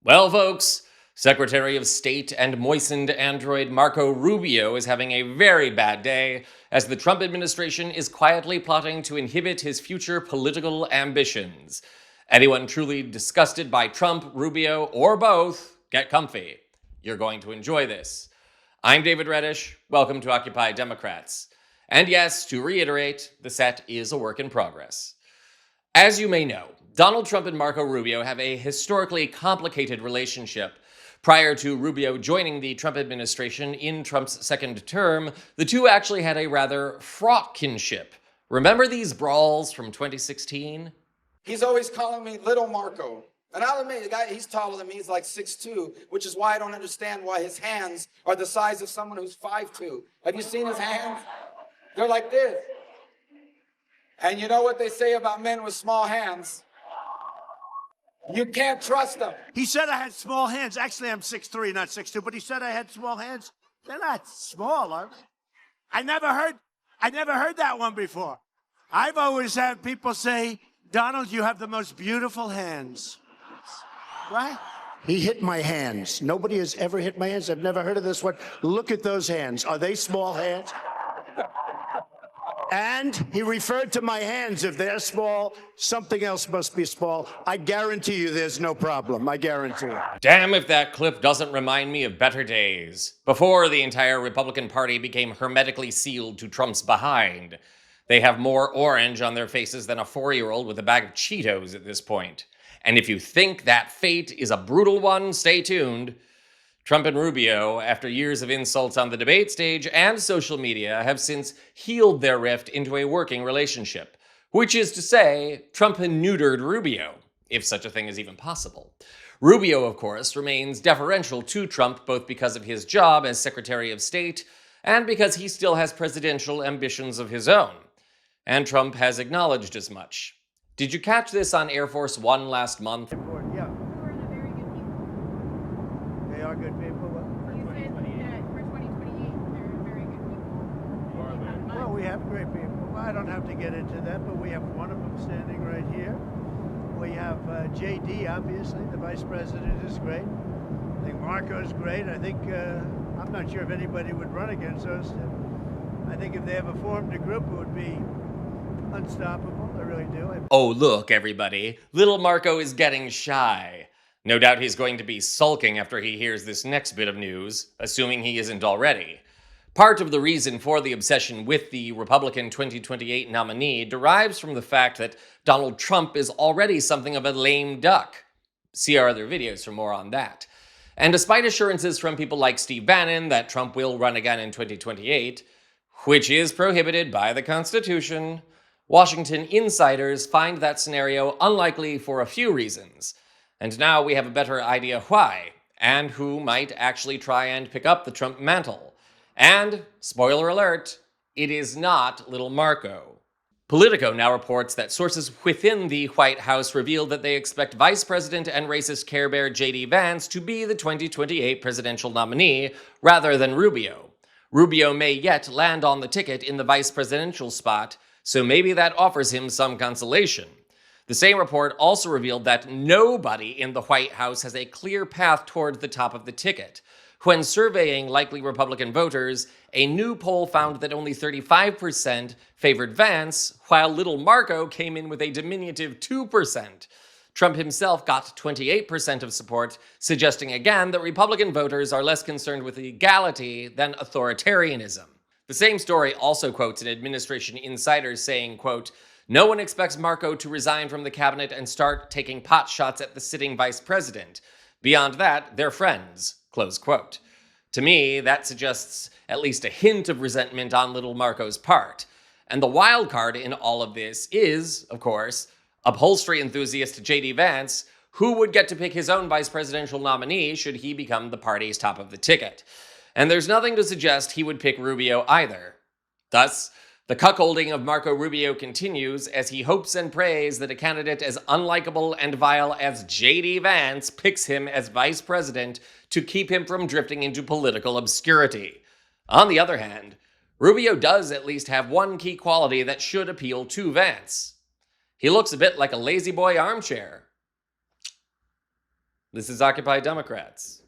Well, folks, Secretary of State and moistened android Marco Rubio is having a very bad day as the Trump administration is quietly plotting to inhibit his future political ambitions. Anyone truly disgusted by Trump, Rubio, or both, get comfy. You're going to enjoy this. I'm David Reddish. Welcome to Occupy Democrats. And yes, to reiterate, the set is a work in progress. As you may know, Donald Trump and Marco Rubio have a historically complicated relationship. Prior to Rubio joining the Trump administration in Trump's second term, the two actually had a rather fraught kinship. Remember these brawls from 2016? He's always calling me Little Marco. And I'll admit, the guy, he's taller than me, he's like 6'2", which is why I don't understand why his hands are the size of someone who's 5'2". Have you seen his hands? They're like this. And you know what they say about men with small hands? You can't trust them. He said I had small hands. Actually, I'm 6'3", not 6'2", but he said I had small hands. They're not small, are they? I never heard that one before. I've always had people say, Donald, you have the most beautiful hands. Right? He hit my hands. Nobody has ever hit my hands. I've never heard of this one. Look at those hands. Are they small hands? And he referred to my hands. If they're small, something else must be small. I guarantee you there's no problem. I guarantee it. Damn if that clip doesn't remind me of better days, before the entire Republican Party became hermetically sealed to Trump's behind. They have more orange on their faces than a 4-year-old with a bag of Cheetos at this point. And if you think that fate is a brutal one, stay tuned. Trump and Rubio, after years of insults on the debate stage and social media, have since healed their rift into a working relationship. Which is to say, Trump neutered Rubio, if such a thing is even possible. Rubio, of course, remains deferential to Trump both because of his job as Secretary of State and because he still has presidential ambitions of his own. And Trump has acknowledged as much. Did you catch this on Air Force One last month? Yeah. They are good people. You said that for 2028, they're very good people. Well, we have great people. I don't have to get into that, but we have one of them standing right here. We have JD, obviously. The vice president is great. I think Marco's great. I think, I'm not sure if anybody would run against us. I think if they ever formed a group, it would be unstoppable. I really do. Oh, look, everybody. Little Marco is getting shy. No doubt he's going to be sulking after he hears this next bit of news, assuming he isn't already. Part of the reason for the obsession with the Republican 2028 nominee derives from the fact that Donald Trump is already something of a lame duck. See our other videos for more on that. And despite assurances from people like Steve Bannon that Trump will run again in 2028, which is prohibited by the Constitution, Washington insiders find that scenario unlikely for a few reasons. And now we have a better idea why, and who might actually try and pick up the Trump mantle. And, spoiler alert, it is not Little Marco. Politico now reports that sources within the White House revealed that they expect Vice President and racist Care Bear J.D. Vance to be the 2028 presidential nominee rather than Rubio. Rubio may yet land on the ticket in the vice presidential spot, so maybe that offers him some consolation. The same report also revealed that nobody in the White House has a clear path toward the top of the ticket. When surveying likely Republican voters, a new poll found that only 35% favored Vance, while Little Marco came in with a diminutive 2%. Trump himself got 28% of support, suggesting again that Republican voters are less concerned with legality than authoritarianism. The same story also quotes an administration insider saying, quote, "No one expects Marco to resign from the cabinet and start taking pot shots at the sitting vice president. Beyond that, they're friends," close quote. To me, that suggests at least a hint of resentment on Little Marco's part. And the wild card in all of this is, of course, upholstery enthusiast J.D. Vance, who would get to pick his own vice presidential nominee should he become the party's top of the ticket. And there's nothing to suggest he would pick Rubio either. Thus, the cuckolding of Marco Rubio continues as he hopes and prays that a candidate as unlikable and vile as J.D. Vance picks him as vice president to keep him from drifting into political obscurity. On the other hand, Rubio does at least have one key quality that should appeal to Vance. He looks a bit like a lazy boy armchair. This is Occupy Democrats.